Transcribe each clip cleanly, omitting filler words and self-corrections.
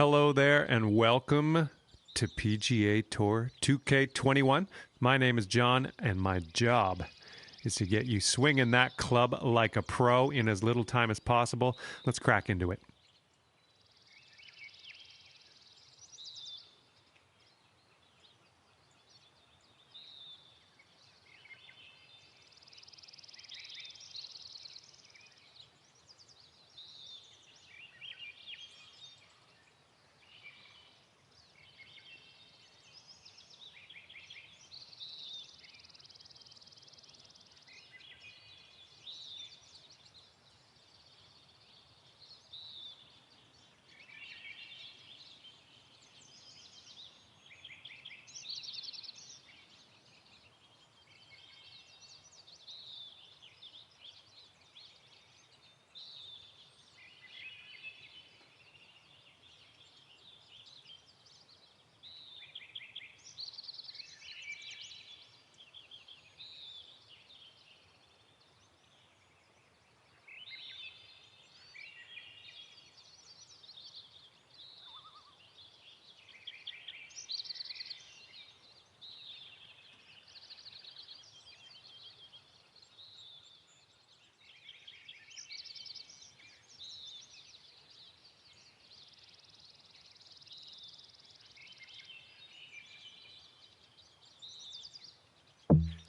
Hello there and welcome to PGA Tour 2K21. My name is John and my job is to get you swinging that club like a pro in as little time as possible. Let's crack into it.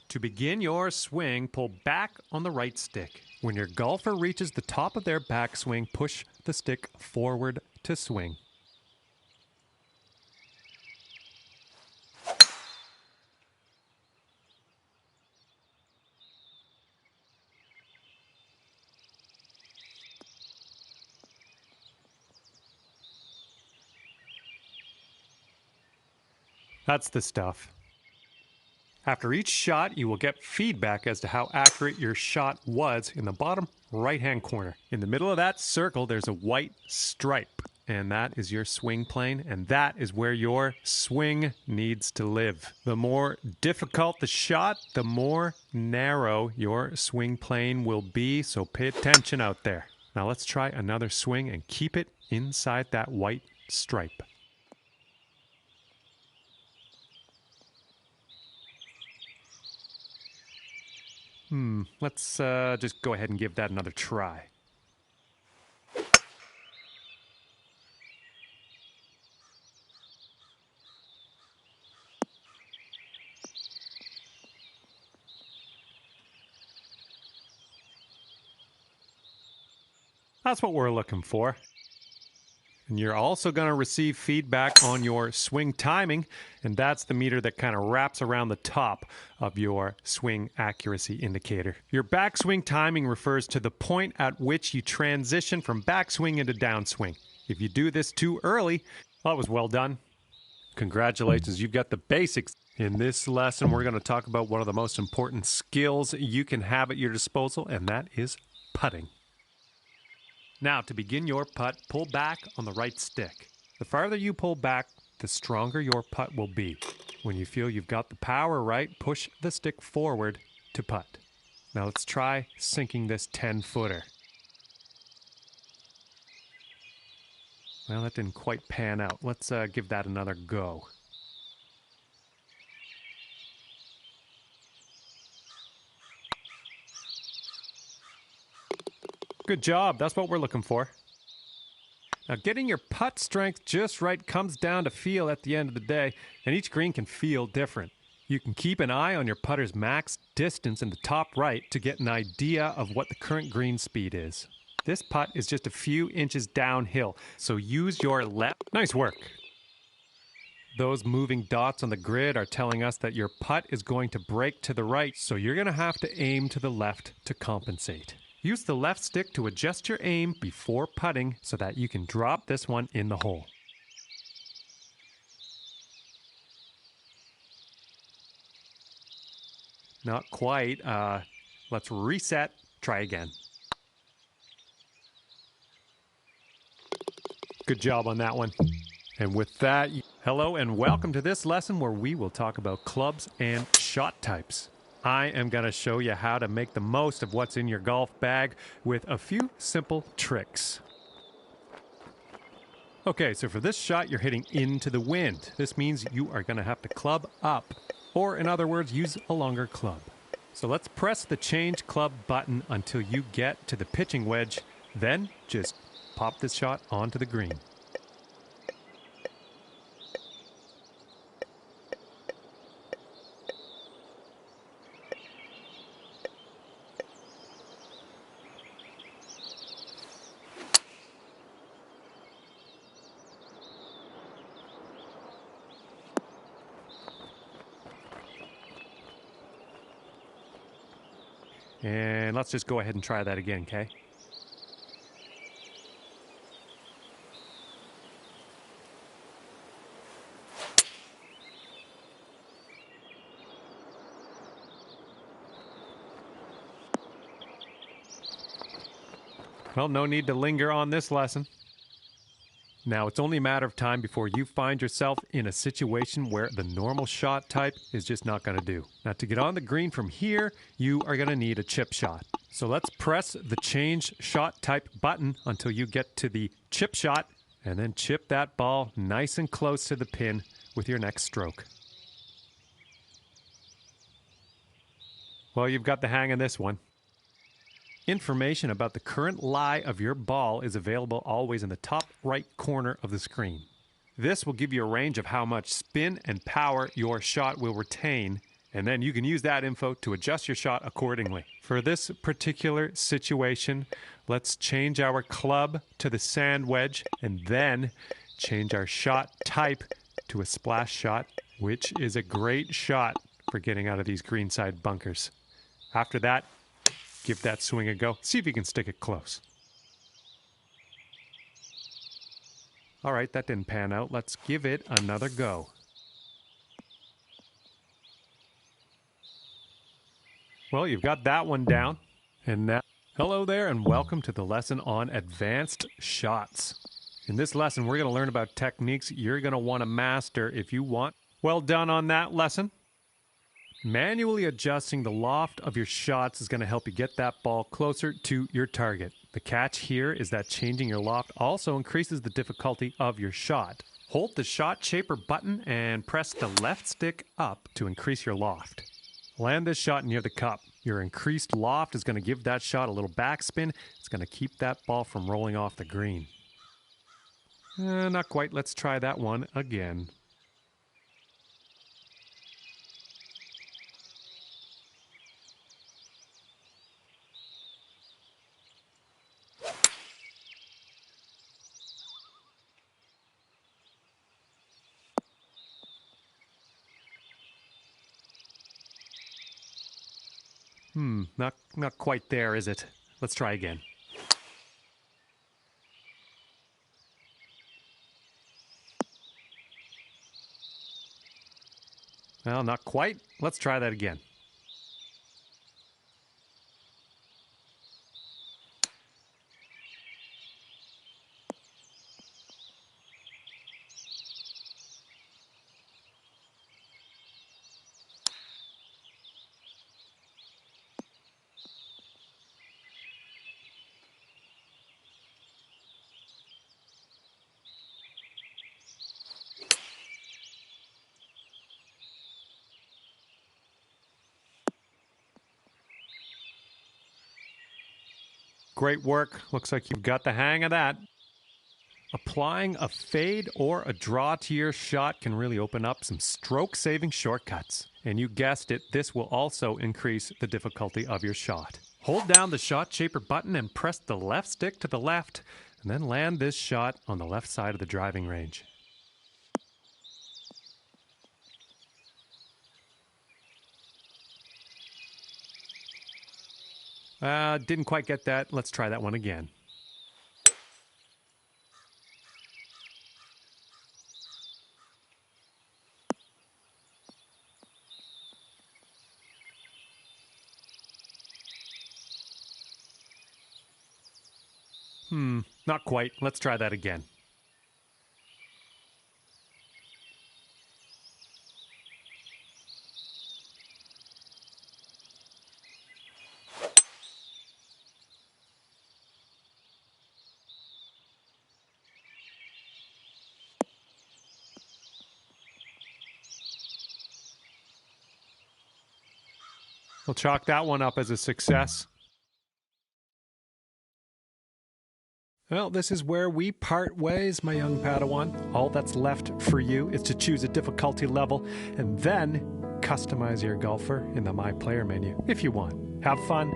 To begin your swing, pull back on the right stick. When your golfer reaches the top of their backswing, push the stick forward to swing. That's the stuff. After each shot, you will get feedback as to how accurate your shot was in the bottom right-hand corner. In the middle of that circle, there's a white stripe, and that is your swing plane, and that is where your swing needs to live. The more difficult the shot, the more narrow your swing plane will be, so pay attention out there. Now let's try another swing and keep it inside that white stripe. Let's just go ahead and give that another try. That's what we're looking for. And you're also going to receive feedback on your swing timing, and that's the meter that kind of wraps around the top of your swing accuracy indicator. Your backswing timing refers to the point at which you transition from backswing into downswing. If you do this too early, that was well done. Congratulations, you've got the basics. In this lesson, we're going to talk about one of the most important skills you can have at your disposal, and that is putting. Now, to begin your putt, pull back on the right stick. The farther you pull back, the stronger your putt will be. When you feel you've got the power right, push the stick forward to putt. Now let's try sinking this 10-footer. Well, that didn't quite pan out. Let's give that another go. Good job. That's what we're looking for. Now, getting your putt strength just right comes down to feel at the end of the day, and each green can feel different. You can keep an eye on your putter's max distance in the top right to get an idea of what the current green speed is. This putt is just a few inches downhill, so use your left. Nice work. Those moving dots on the grid are telling us that your putt is going to break to the right, so you're going to have to aim to the left to compensate. Use the left stick to adjust your aim before putting so that you can drop this one in the hole. Not quite. Let's reset. Try again. Good job on that one. And with that, hello and welcome to this lesson where we will talk about clubs and shot types. I am going to show you how to make the most of what's in your golf bag with a few simple tricks. Okay, so for this shot, you're hitting into the wind. This means you are going to have to club up, or in other words, use a longer club. So let's press the change club button until you get to the pitching wedge, then just pop this shot onto the green. And let's just go ahead and try that again, okay? Well, no need to linger on this lesson. Now, it's only a matter of time before you find yourself in a situation where the normal shot type is just not going to do. Now, to get on the green from here, you are going to need a chip shot. So let's press the change shot type button until you get to the chip shot, and then chip that ball nice and close to the pin with your next stroke. Well, you've got the hang of this one. Information about the current lie of your ball is available always in the top right corner of the screen. This will give you a range of how much spin and power your shot will retain, and then you can use that info to adjust your shot accordingly. For this particular situation, let's change our club to the sand wedge and then change our shot type to a splash shot, which is a great shot for getting out of these greenside bunkers. After that, give that swing a go. See if you can stick it close. All right, that didn't pan out. Let's give it another go. Well, you've got that one down. And now, hello there and welcome to the lesson on advanced shots. In this lesson, we're going to learn about techniques you're going to want to master if you want. Well done on that lesson. Manually adjusting the loft of your shots is going to help you get that ball closer to your target. The catch here is that changing your loft also increases the difficulty of your shot. Hold the shot shaper button and press the left stick up to increase your loft. Land this shot near the cup. Your increased loft is going to give that shot a little backspin. It's going to keep that ball from rolling off the green. Not quite. Let's try that one again. Not quite there, is it? Let's try again. Well, not quite. Let's try that again. Great work. Looks like you've got the hang of that. Applying a fade or a draw to your shot can really open up some stroke-saving shortcuts. And you guessed it, this will also increase the difficulty of your shot. Hold down the shot shaper button and press the left stick to the left, and then land this shot on the left side of the driving range. Didn't quite get that. Let's try that one again. Not quite. Let's try that again. We'll chalk that one up as a success. Well, this is where we part ways, my young Padawan. All that's left for you is to choose a difficulty level and then customize your golfer in the My Player menu if you want. Have fun,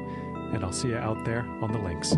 and I'll see you out there on the links.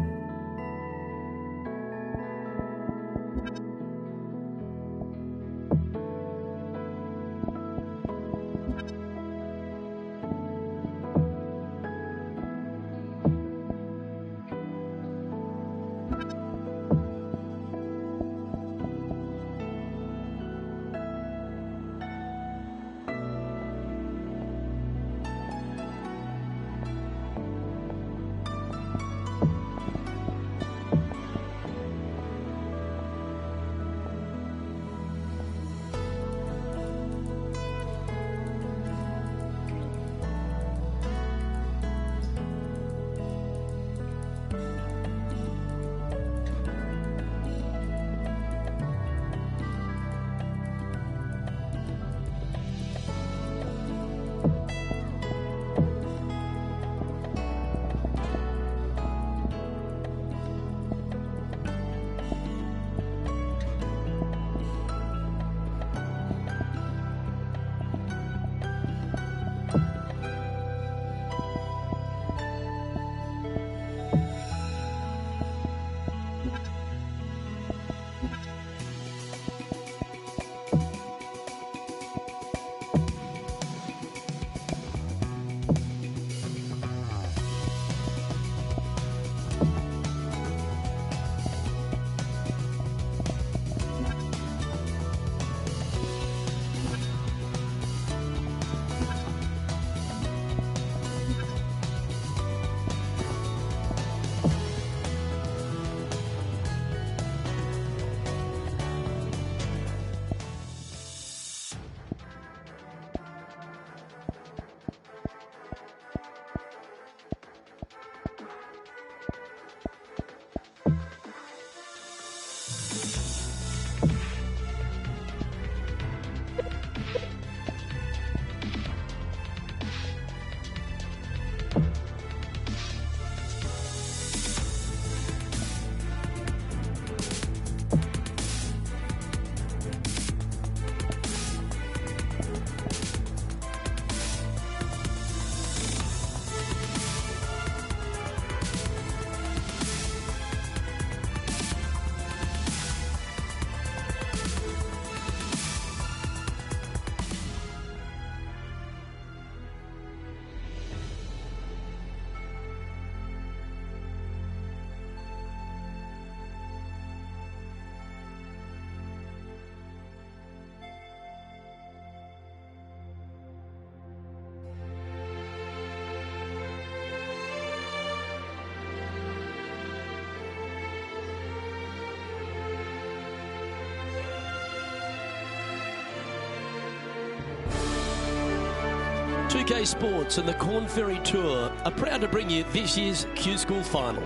UK Sports and the Corn Ferry Tour are proud to bring you this year's Q School Final.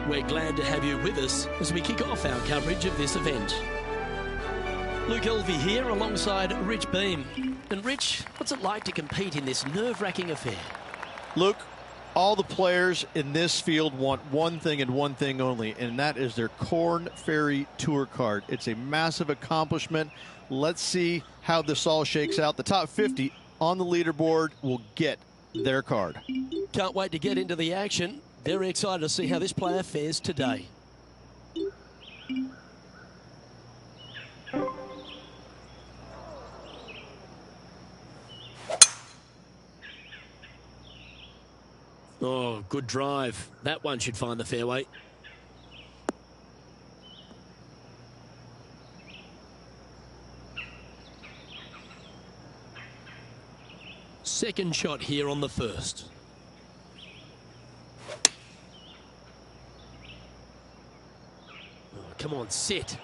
We're glad to have you with us as we kick off our coverage of this event. Luke Elvey here alongside Rich Beam. And Rich, what's it like to compete in this nerve-wracking affair? Luke, all the players in this field want one thing and one thing only, and that is their Corn Ferry Tour card. It's a massive accomplishment. Let's see how this all shakes out. The top 50 on the leaderboard will get their card. Can't wait to get into the action. Very excited to see how this player fares today. Oh, good drive. That one should find the fairway. Second shot here on the first. Oh, come on, sit.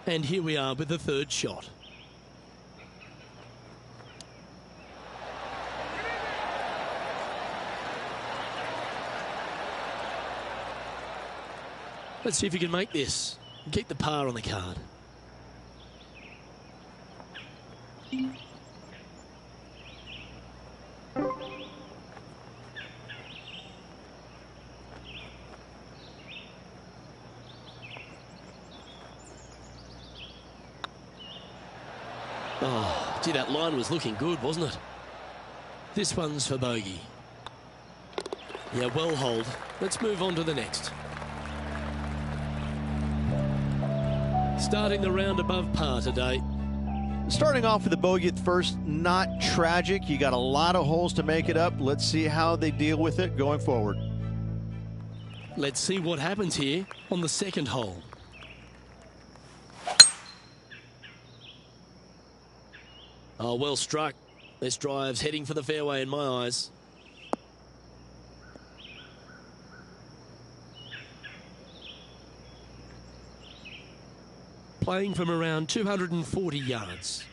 And here we are with the third shot. Let's see if you can make this and keep the par on the card. Oh, gee, that line was looking good, wasn't it? This one's for bogey. Yeah, well hold. Let's move on to the next. Starting the round above par today. Starting off with a bogey at first, not tragic. You got a lot of holes to make it up. Let's see how they deal with it going forward. Let's see what happens here on the second hole. Oh, well struck. This drive's heading for the fairway in my eyes. Playing from around 240 yards.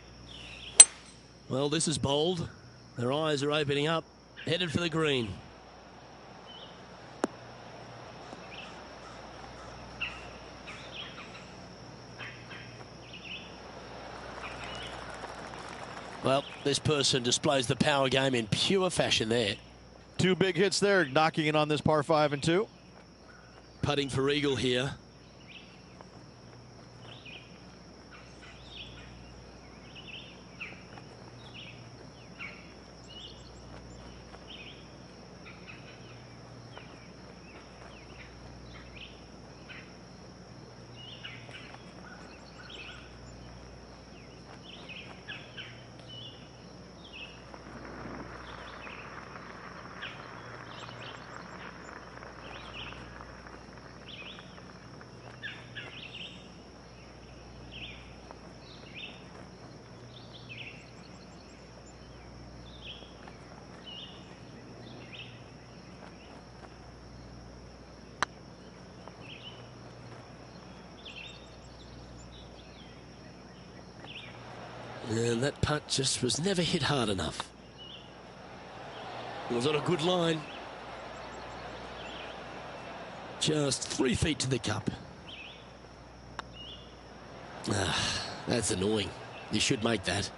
Well, this is bold. Their eyes are opening up, headed for the green. Well, this person displays the power game in pure fashion there. Two big hits there, knocking it on this par 5 and 2. Putting for eagle here. And that putt just was never hit hard enough. It was on a good line. Just 3 feet to the cup. Ah, that's annoying. You should make that.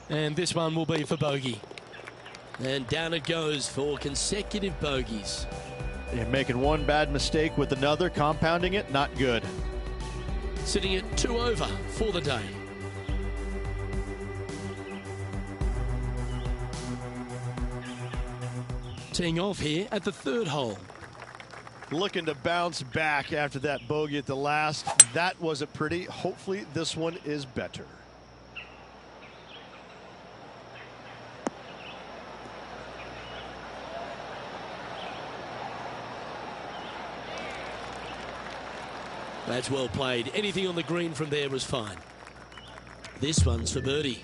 And this one will be for bogey. And down it goes for consecutive bogeys. And making one bad mistake with another, compounding it, not good. Sitting at 2 over for the day. Teeing off here at the third hole. Looking to bounce back after that bogey at the last. That wasn't pretty. Hopefully this one is better. That's well played. Anything on the green from there was fine. This one's for birdie.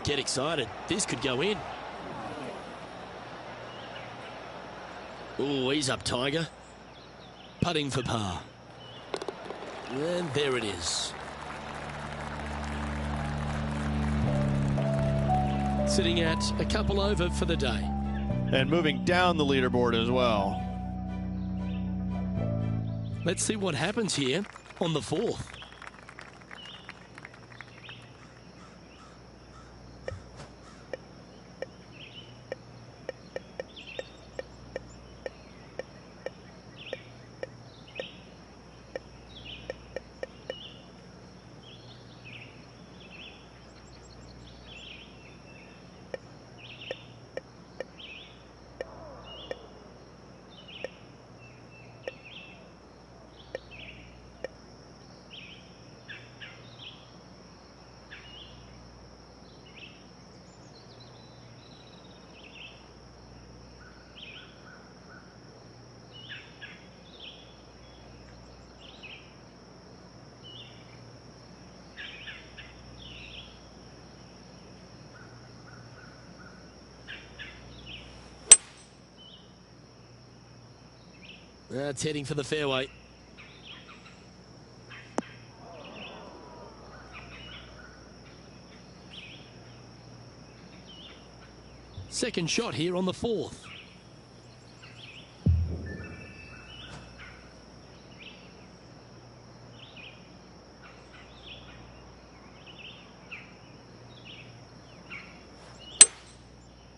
Get excited. This could go in. Oh, he's up, Tiger. Putting for par. And there it is. Sitting at a couple over for the day. And moving down the leaderboard as well. Let's see what happens here on the fourth. That's heading for the fairway. Second shot here on the 4th.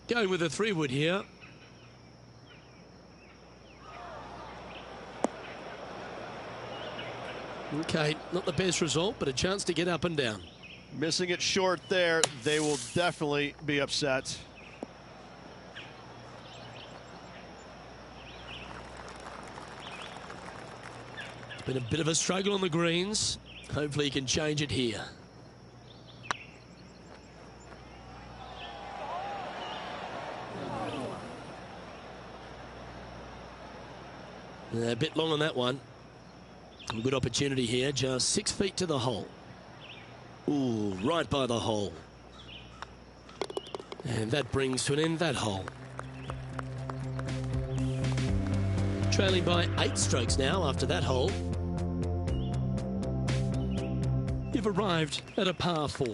Going with a 3-wood here. Okay, not the best result, but a chance to get up and down. Missing it short there, they will definitely be upset. It's been a bit of a struggle on the greens. Hopefully he can change it here. A bit long on that one. A good opportunity here, just 6 feet to the hole. Ooh, right by the hole. And that brings to an end that hole. Trailing by 8 strokes now after that hole. You've arrived at a par 4.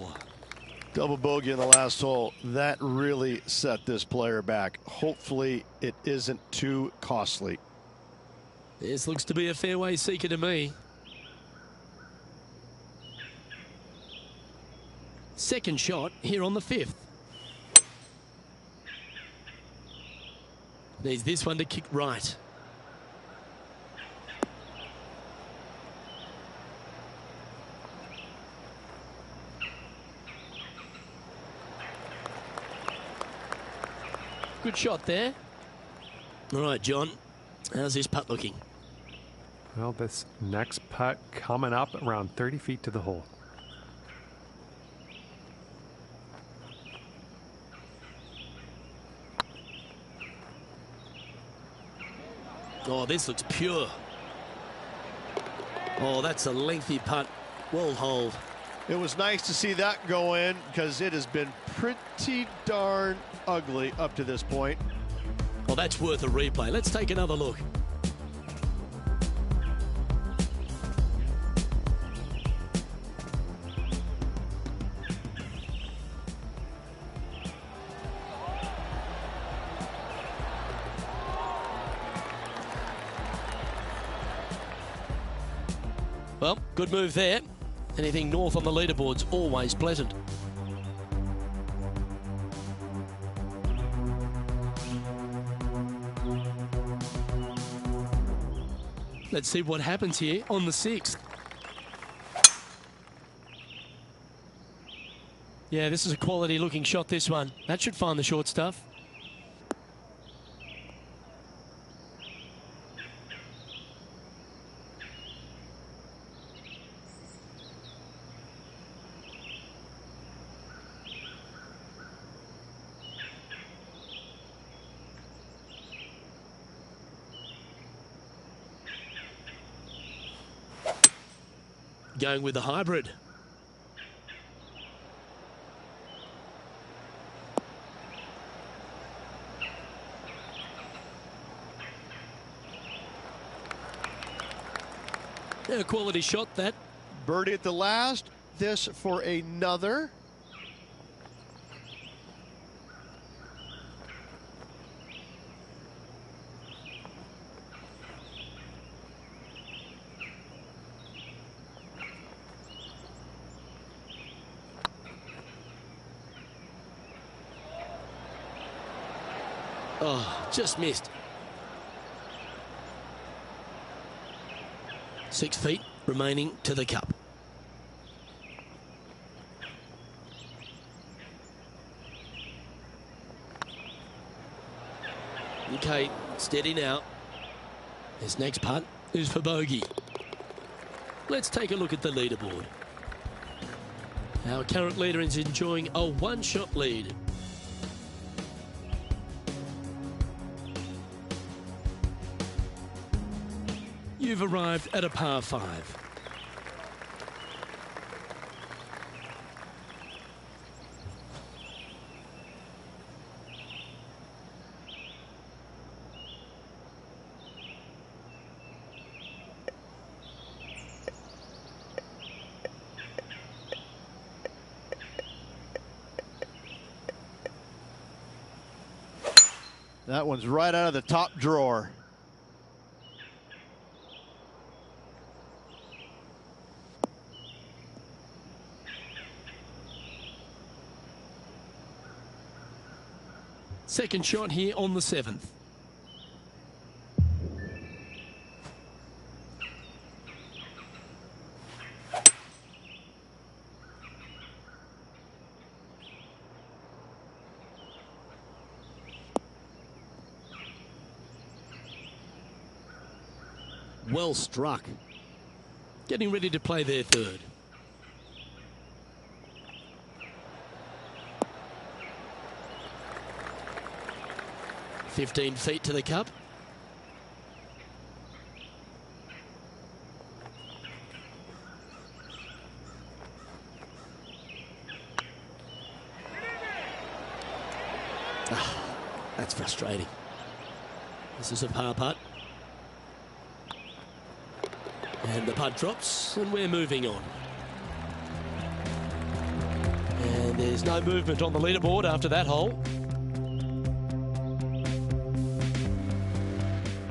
Double bogey in the last hole. That really set this player back. Hopefully it isn't too costly. This looks to be a fairway seeker to me. Second shot here on the 5th. Needs this one to kick right. Good shot there. All right, John. How's this putt looking? Well, this next putt coming up around 30 feet to the hole. Oh, this looks pure. Oh, that's a lengthy putt. Well holed. It was nice to see that go in because it has been pretty darn ugly up to this point. Well, that's worth a replay. Let's take another look. Well, good move there. Anything north on the leaderboard's always pleasant. Let's see what happens here on the 6th. Yeah, this is a quality looking shot, this one. That should find the short stuff. Going with the hybrid. Yeah, a quality shot that. Birdie at the last. This for another. Oh, just missed. 6 feet remaining to the cup. Okay, steady now. This next putt is for bogey. Let's take a look at the leaderboard. Our current leader is enjoying a one-shot lead. You've arrived at a par 5. That one's right out of the top drawer. Second shot here on the 7th. Well struck. Getting ready to play their third. "15 feet to the cup." That's frustrating. This is a par putt. And the putt drops, and we're moving on. And there's no movement on the leaderboard after that hole.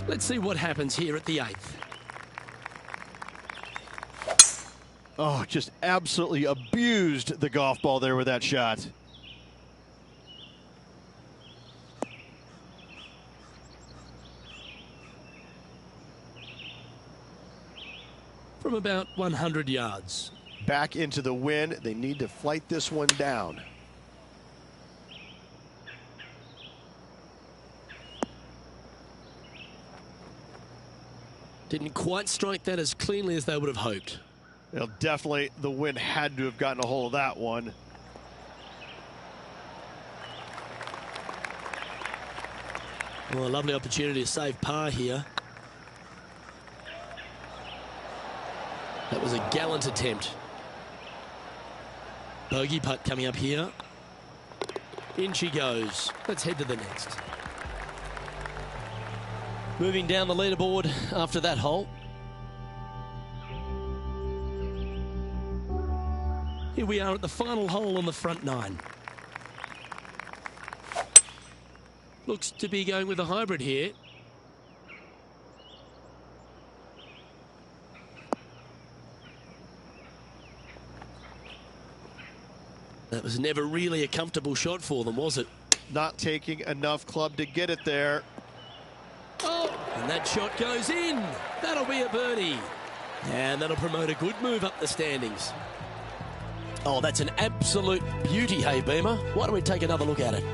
Let's see what happens here at the 8th. Oh, just absolutely abused the golf ball there with that shot. From about 100 yards. Back into the wind. They need to flight this one down. Didn't quite strike that as cleanly as they would have hoped. Well, definitely the wind had to have gotten a hold of that one. Well, a lovely opportunity to save par here. That was a gallant attempt. Bogey putt coming up here. In she goes. Let's head to the next. Moving down the leaderboard after that hole. Here we are at the final hole on the front 9. Looks to be going with a hybrid here. That was never really a comfortable shot for them, was it? Not taking enough club to get it there. Oh, and that shot goes in. That'll be a birdie. And that'll promote a good move up the standings. Oh, that's an absolute beauty, hey, Beamer. Why don't we take another look at it?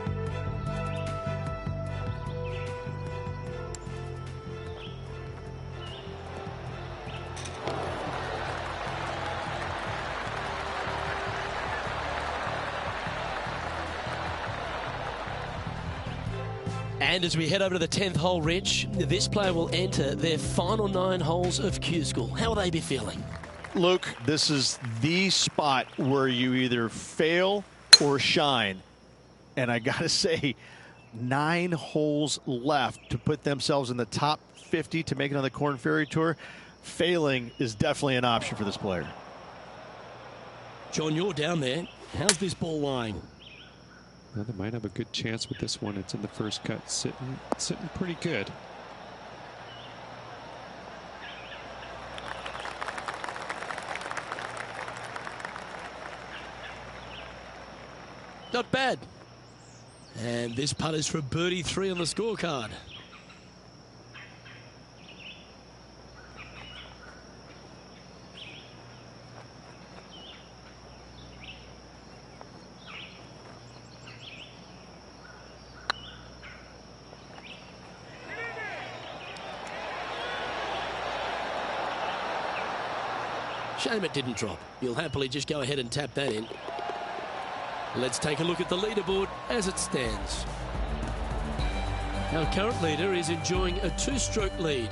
And as we head over to the 10th hole, Rich, this player will enter their final 9 holes of Q School. How will they be feeling? Luke, this is the spot where you either fail or shine. And I got to say, 9 holes left to put themselves in the top 50 to make it on the Korn Ferry Tour. Failing is definitely an option for this player. John, you're down there. How's this ball lying? Well, they might have a good chance with this one. It's in the first cut, sitting pretty good. Not bad. And this putt is for birdie 3 on the scorecard. Shame it didn't drop. You'll happily just go ahead and tap that in. Let's take a look at the leaderboard as it stands. Our current leader is enjoying a 2-stroke lead.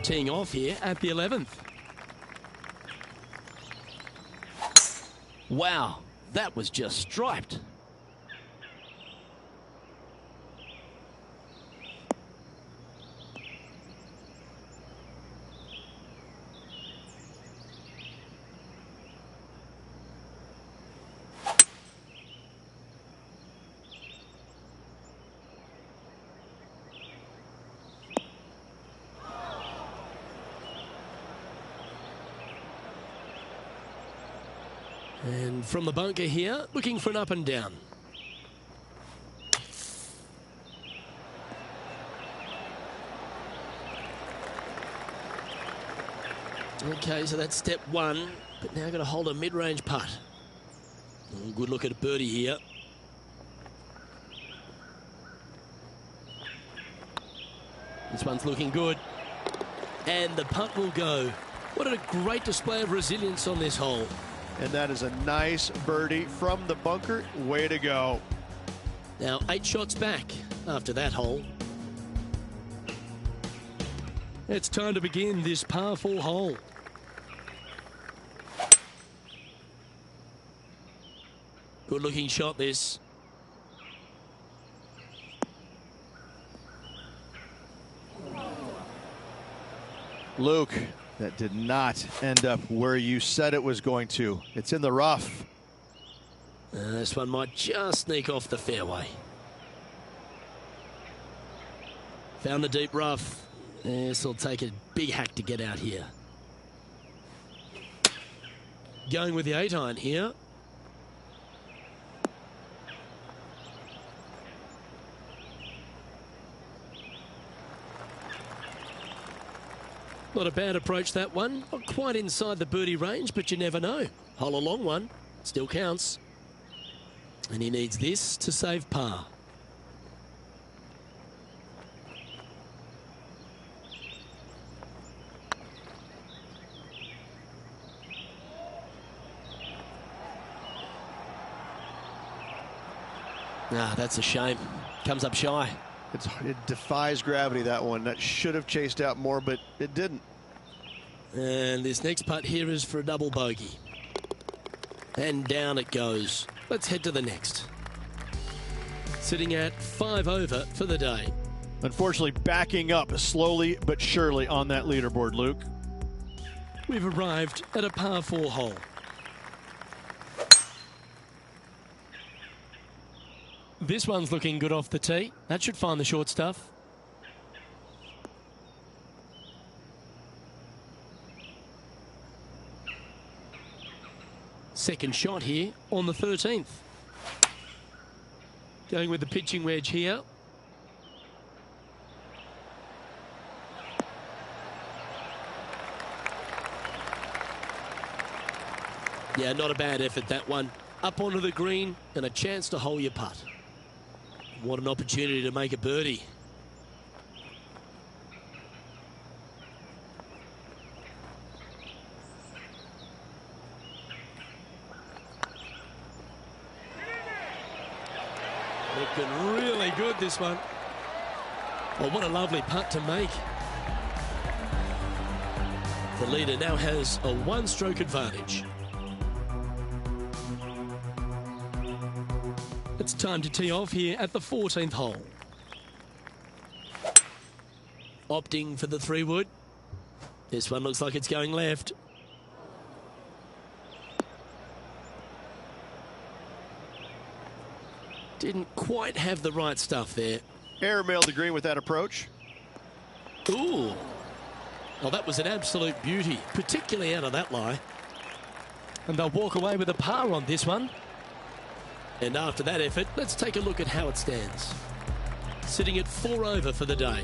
Teeing off here at the 11th. Wow, that was just striped. And from the bunker here, looking for an up and down. Okay, so that's step one, but now got to hold a mid-range putt. Good look at a birdie here. This one's looking good. And the putt will go. What a great display of resilience on this hole. And that is a nice birdie from the bunker. Way to go. Now 8 shots back after that hole. It's time to begin this par 4 hole. Good looking shot this. Luke, that did not end up where you said it was going to. It's in the rough. This one might just sneak off the fairway. Found the deep rough. This will take a big hack to get out here. Going with the 8-iron here. Not a bad approach, that one. Not quite inside the birdie range, but you never know. Hole a long one. Still counts. And he needs this to save par. Ah, that's a shame. Comes up shy. It defies gravity, that one. That should have chased out more, but it didn't. And this next putt here is for a double bogey. And down it goes. Let's head to the next. Sitting at 5 over for the day. Unfortunately, backing up slowly but surely on that leaderboard, Luke. We've arrived at a par 4 hole. This one's looking good off the tee. That should find the short stuff. Second shot here on the 13th. Going with the pitching wedge here. Yeah, not a bad effort, that one. Up onto the green and a chance to hole your putt. What an opportunity to make a birdie. Looking really good, this one. Well, what a lovely putt to make. The leader now has a 1-stroke advantage. It's time to tee off here at the 14th hole. Opting for the 3-wood. This one looks like it's going left. Didn't quite have the right stuff there. Airmailed the green with that approach. Ooh. Well, that was an absolute beauty, particularly out of that lie. And they'll walk away with a par on this one. And after that effort, let's take a look at how it stands. Sitting at 4 over for the day.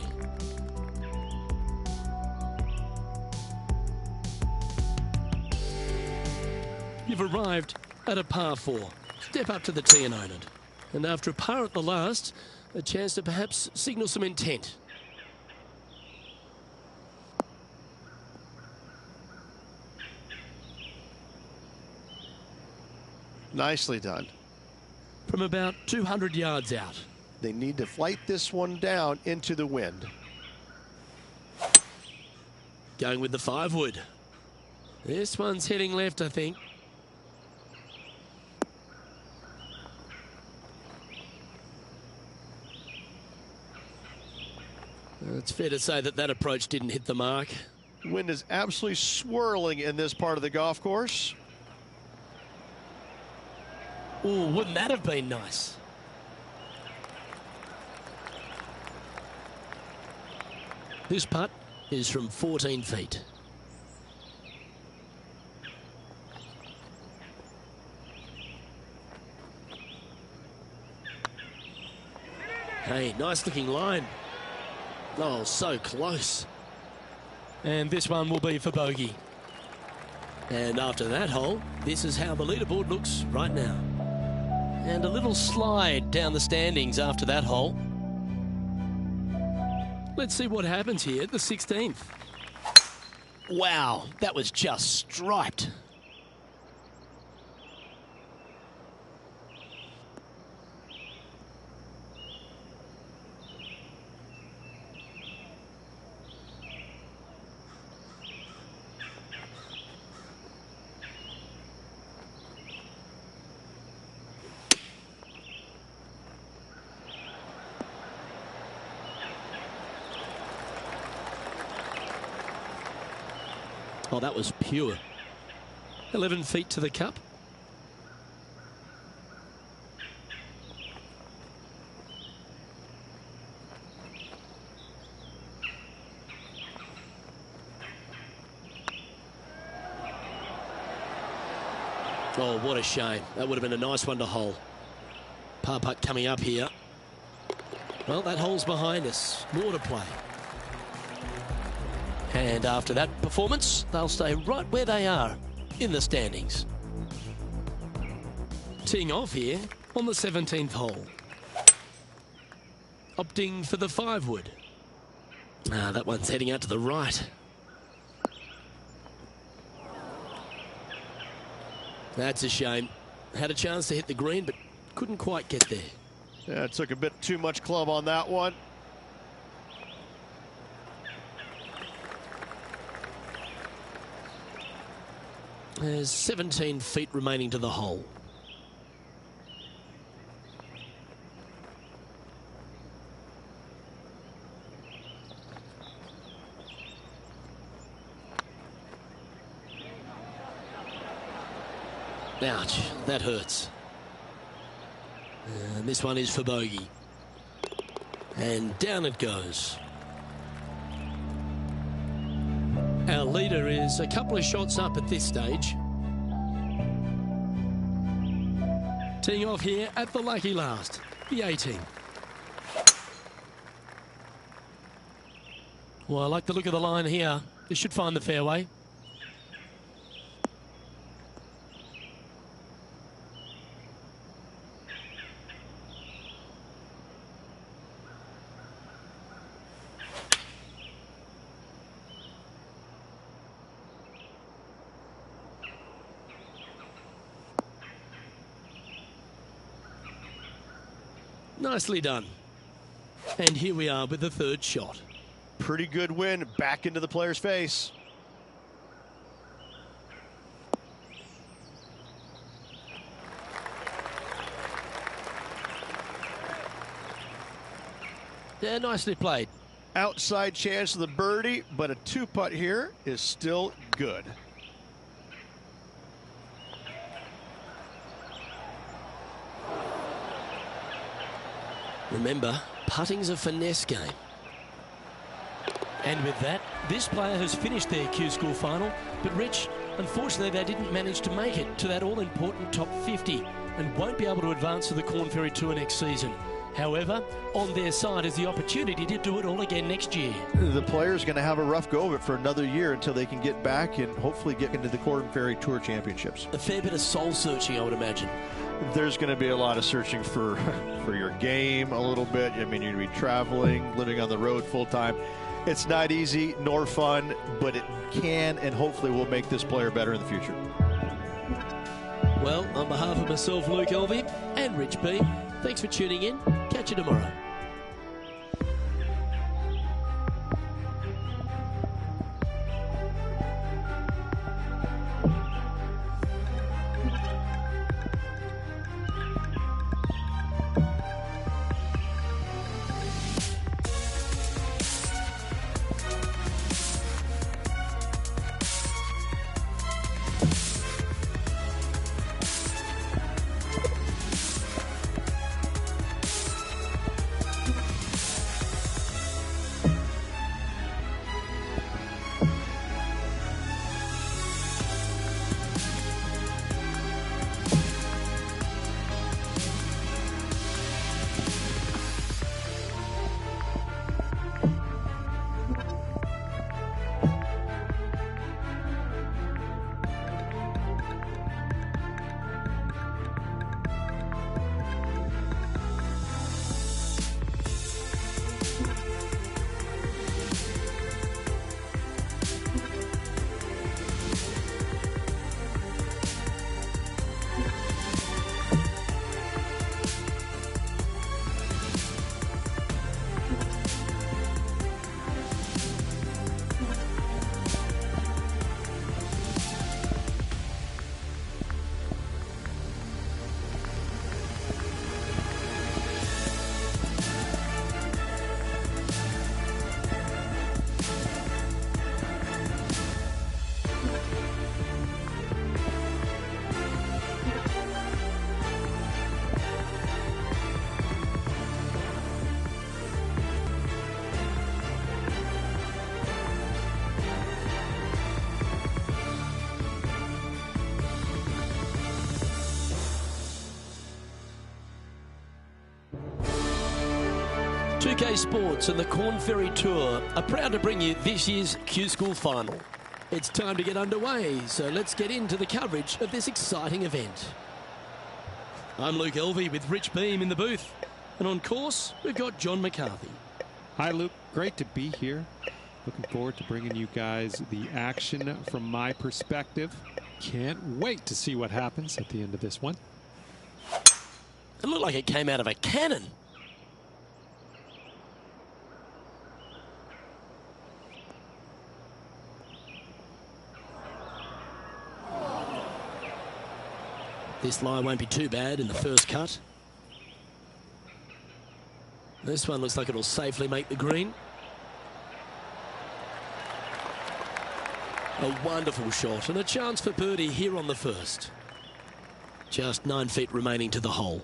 You've arrived at a par 4. Step up to the tee and own it. And after a par at the last, a chance to perhaps signal some intent. Nicely done. From about 200 yards out. They need to flight this one down into the wind. Going with the 5-wood. This one's heading left, I think. It's fair to say that that approach didn't hit the mark. Wind is absolutely swirling in this part of the golf course. Ooh, wouldn't that have been nice? This putt is from 14 feet. Hey, nice looking line. Oh, so close. And this one will be for bogey. And after that hole, this is how the leaderboard looks right now. And a little slide down the standings after that hole. Let's see what happens here at the 16th. Wow, that was just striped. Oh, that was pure. 11 feet to the cup. Oh, what a shame. That would have been a nice one to hole. Par putt coming up here. Well, that hole's behind us. More to play. And after that performance, they'll stay right where they are in the standings. Teeing off here on the 17th hole. Opting for the 5-wood. That one's heading out to the right. That's a shame. Had a chance to hit the green, but couldn't quite get there. Yeah, it took a bit too much club on that one. There's 17 feet remaining to the hole. Ouch, that hurts. And this one is for bogey. And down it goes. Our leader is a couple of shots up at this stage. Teeing off here at the lucky last, the 18. Well, I like the look of the line here. This should find the fairway. Nicely done. And here we are with the third shot. Pretty good win back into the player's face. Yeah, nicely played. Outside chance of the birdie, but a 2-putt here is still good. Remember, putting's a finesse game. And with that, this player has finished their Q School final, but Rich, unfortunately they didn't manage to make it to that all-important top 50 and won't be able to advance to the Corn Ferry Tour next season. However, on their side is the opportunity to do it all again next year. The player's going to have a rough go of it for another year until they can get back and hopefully get into the Corn Ferry Tour Championships. A fair bit of soul-searching, I would imagine. There's going to be a lot of searching for your game a little bit. I mean, you're going to be traveling, living on the road full-time. It's not easy nor fun, but it can and hopefully will make this player better in the future. Well, on behalf of myself, Luke Elvey, and Rich B, thanks for tuning in. Catch you tomorrow. 2K Sports and the Corn Ferry Tour are proud to bring you this year's Q School Final. It's time to get underway, so let's get into the coverage of this exciting event. I'm Luke Elvey with Rich Beam in the booth, and on course we've got John McCarthy. Hi Luke, great to be here. Looking forward to bringing you guys the action from my perspective. Can't wait to see what happens at the end of this one. It looked like it came out of a cannon. This lie won't be too bad in the first cut. This one looks like it'll safely make the green. A wonderful shot and a chance for birdie here on the first. Just 9 feet remaining to the hole.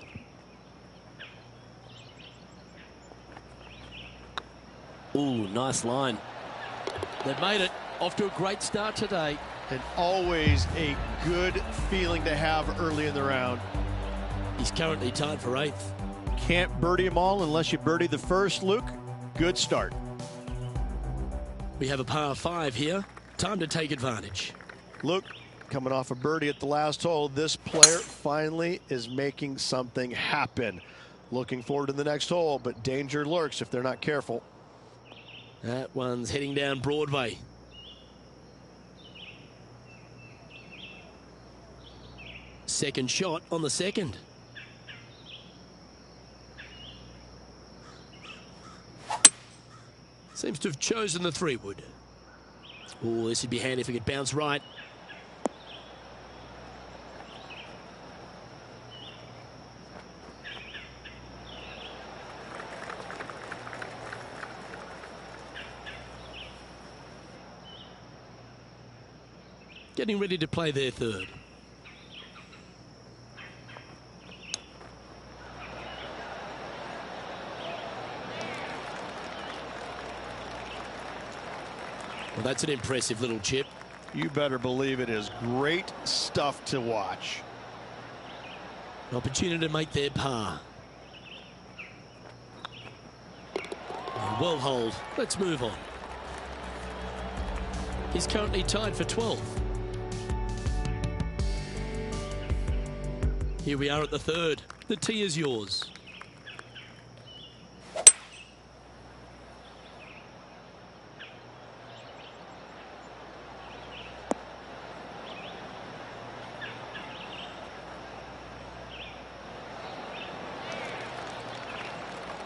Ooh, nice line. They've made it. Off to a great start today. And always a good feeling to have early in the round. He's currently tied for 8th. Can't birdie them all unless you birdie the first, Luke. Good start. We have a par 5 here. Time to take advantage. Luke, coming off a birdie at the last hole, this player finally is making something happen. Looking forward to the next hole, but danger lurks if they're not careful. That one's heading down Broadway. Second shot on the second. Seems to have chosen the 3-wood. Oh, this would be handy if it could bounce right. Getting ready to play their third. Well, that's an impressive little chip. You better believe it is great stuff to watch. An opportunity to make their par. Well holed. Let's move on. He's currently tied for 12th. Here we are at the third. The tee is yours.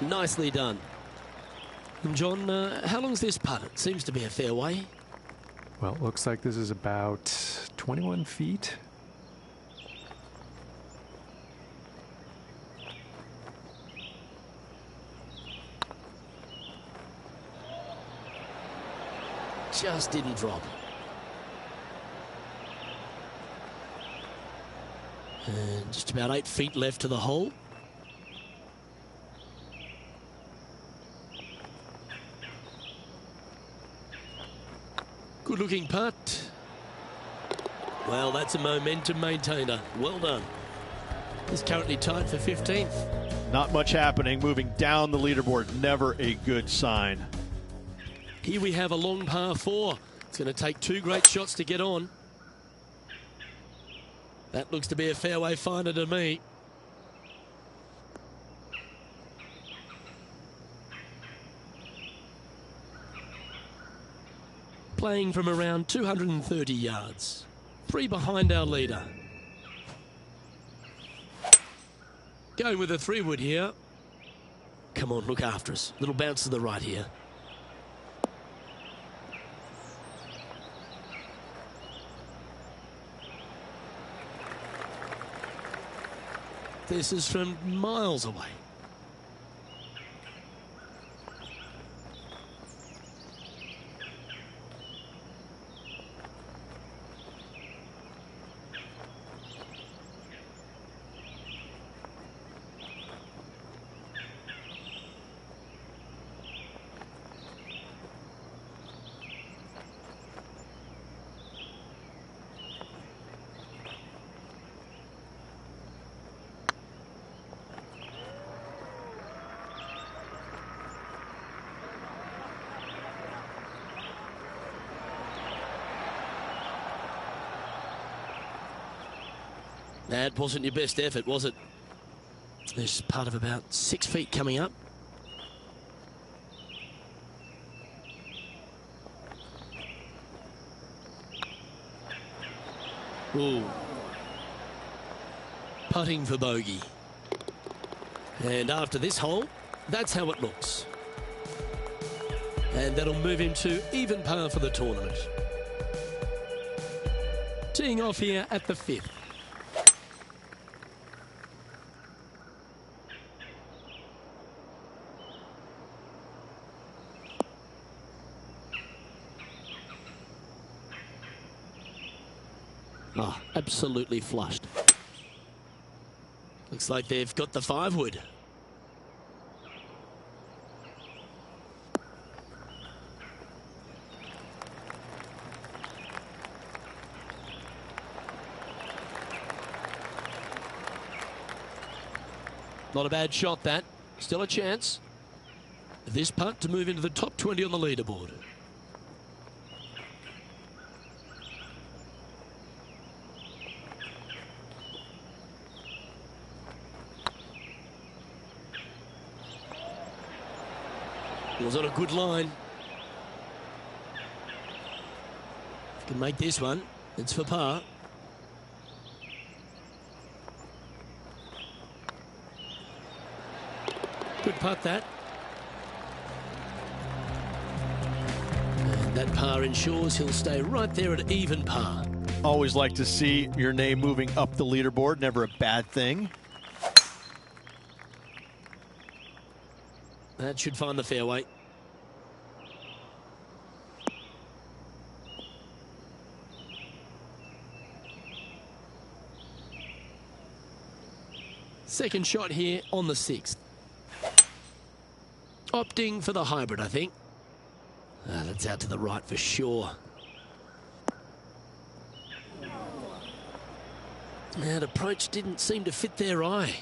Nicely done. And John, how long's this putt? It seems to be a fair way. Well, it looks like this is about 21 feet. Just didn't drop. And just about 8 feet left to the hole. Good looking putt. Well, that's a momentum maintainer. Well done. He's currently tied for 15th. Not much happening. Moving down the leaderboard. Never a good sign. Here we have a long par 4. It's going to take 2 great shots to get on. That looks to be a fairway finder to me. Playing from around 230 yards. 3 behind our leader. Going with a 3-wood here. Come on, look after us. Little bounce to the right here. This is from miles away. That wasn't your best effort, was it? There's part of about 6 feet coming up. Ooh. Putting for bogey. And after this hole, that's how it looks. And that'll move him to even par for the tournament. Teeing off here at the 5th. Oh, absolutely flushed. Looks like they've got the 5-wood. Not a bad shot, that. Still a chance. This putt to move into the top 20 on the leaderboard. Was on a good line. If you can make this one, it's for par. Good putt, that. And that par ensures he'll stay right there at even par. Always like to see your name moving up the leaderboard. Never a bad thing. That should find the fairway. Second shot here on the 6th. Opting for the hybrid, I think. That's out to the right for sure. That approach didn't seem to fit their eye.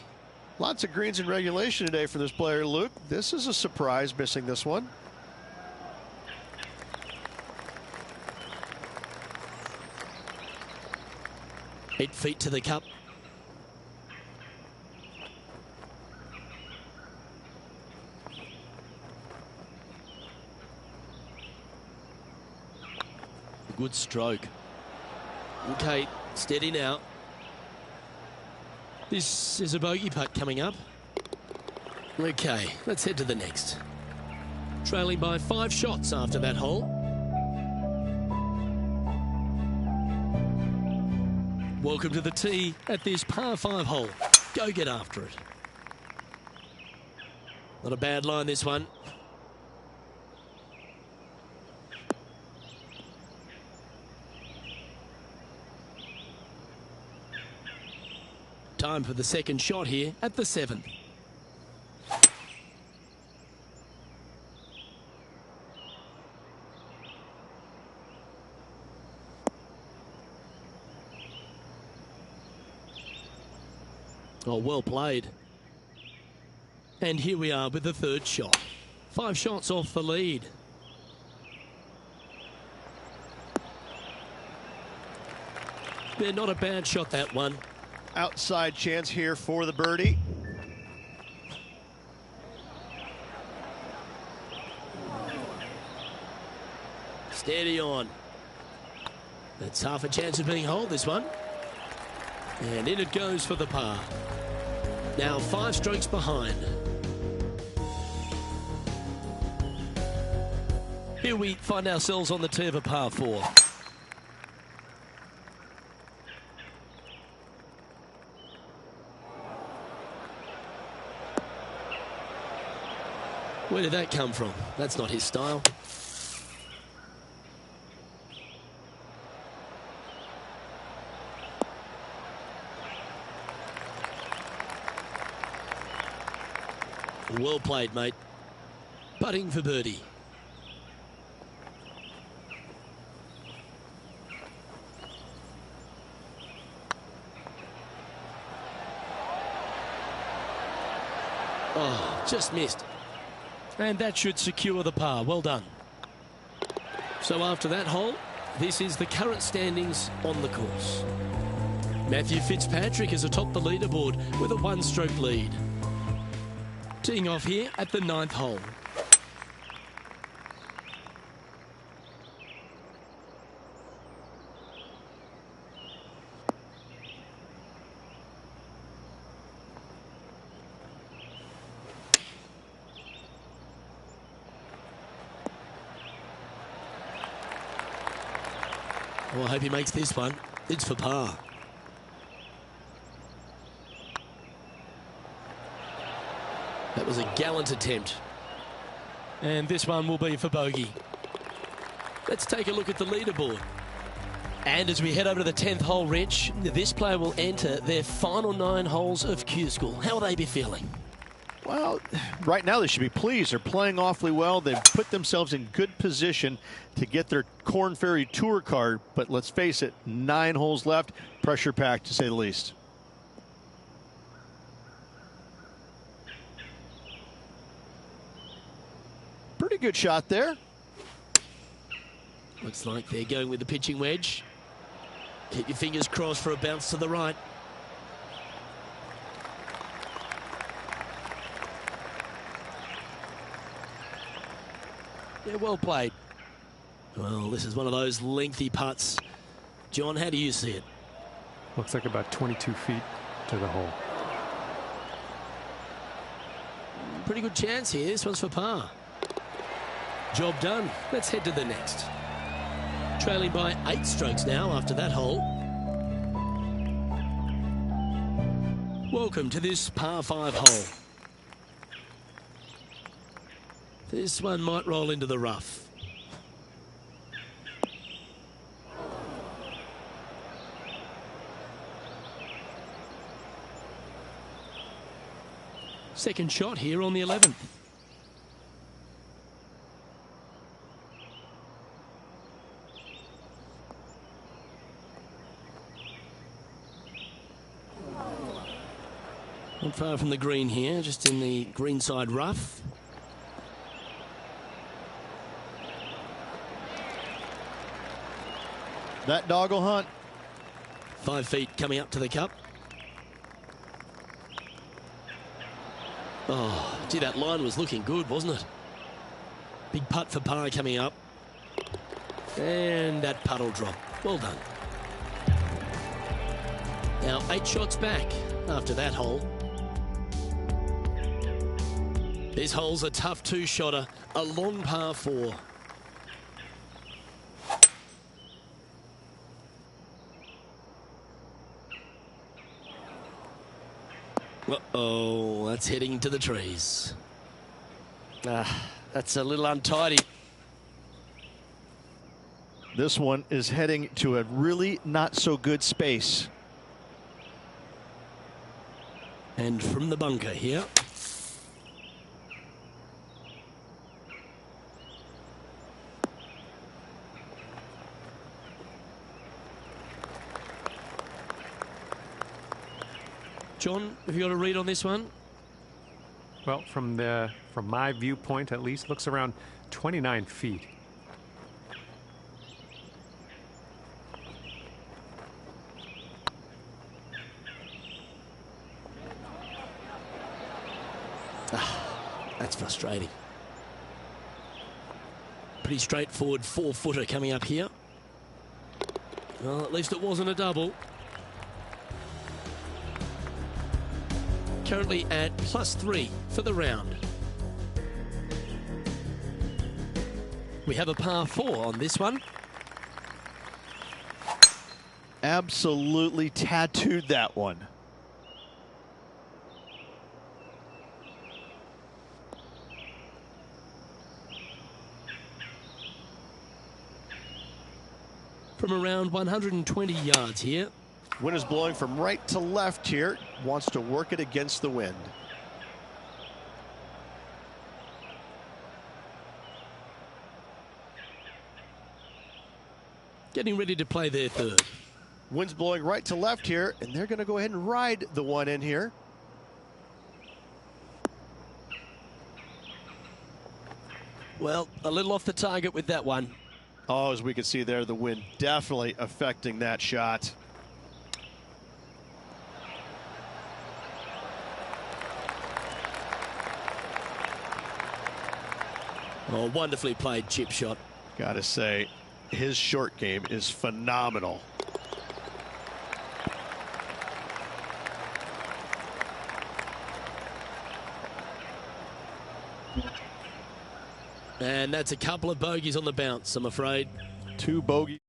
Lots of greens in regulation today for this player, Luke. This is a surprise, missing this one. Eight feet to the cup. Good stroke. Okay, steady now. This is a bogey putt coming up. Okay, let's head to the next. Trailing by 5 shots after that hole. Welcome to the tee at this par 5 hole. Go get after it. Not a bad line, this one. Time for the second shot here at the 7th. Oh, well played. And here we are with the third shot. 5 shots off the lead. They're not a bad shot, that one. Outside chance here for the birdie. Steady on. That's half a chance of being holed, this one. And in it goes for the par. Now 5 strokes behind. Here we find ourselves on the tee of a par 4. Where did that come from? That's not his style. Well played, mate. Putting for birdie. Oh, just missed. And that should secure the par. Well done. So after that hole, this is the current standings on the course. Matthew Fitzpatrick is atop the leaderboard with a one-stroke lead. Teeing off here at the 9th hole. Well, I hope he makes this one. It's for par. That was a gallant attempt. And this one will be for bogey. Let's take a look at the leaderboard. And as we head over to the 10th hole, Rich, this player will enter their final 9 holes of Q School. How will they be feeling? Well, right now they should be pleased. They're playing awfully well. They've put themselves in good position to get their Korn Ferry Tour card. But let's face it, 9 holes left. Pressure packed, to say the least. Pretty good shot there. Looks like they're going with the pitching wedge. Keep your fingers crossed for a bounce to the right. Yeah, well played. Well, this is one of those lengthy putts. John, how do you see it? Looks like about 22 feet to the hole. Pretty good chance here. This one's for par. Job done. Let's head to the next. Trailing by 8 strokes now after that hole. Welcome to this par 5 hole. This one might roll into the rough. Second shot here on the 11th. Not far from the green here, just in the greenside rough. That dog will hunt. 5 feet coming up to the cup. Oh, gee, that line was looking good, wasn't it? Big putt for par coming up. And that putt will drop. Well done. Now 8 shots back after that hole. This hole's a tough 2-shotter, a long par 4. Uh-oh, that's heading to the trees. That's a little untidy. This one is heading to a really not so good space. And from the bunker here. John, have you got a read on this one? Well, from my viewpoint at least, looks around 29 feet. That's frustrating. Pretty straightforward 4-footer coming up here. Well, at least it wasn't a double. Currently at +3 for the round. We have a par 4 on this one. Absolutely tattooed that one. From around 120 yards here. Wind is blowing from right to left here. Wants to work it against the wind. Getting ready to play their third. Wind's blowing right to left here, and they're going to go ahead and ride the one in here. Well, a little off the target with that one. Oh, as we can see there, the wind definitely affecting that shot. Oh, wonderfully played chip shot. Gotta say, his short game is phenomenal. And that's a couple of bogeys on the bounce, I'm afraid. 2 bogeys.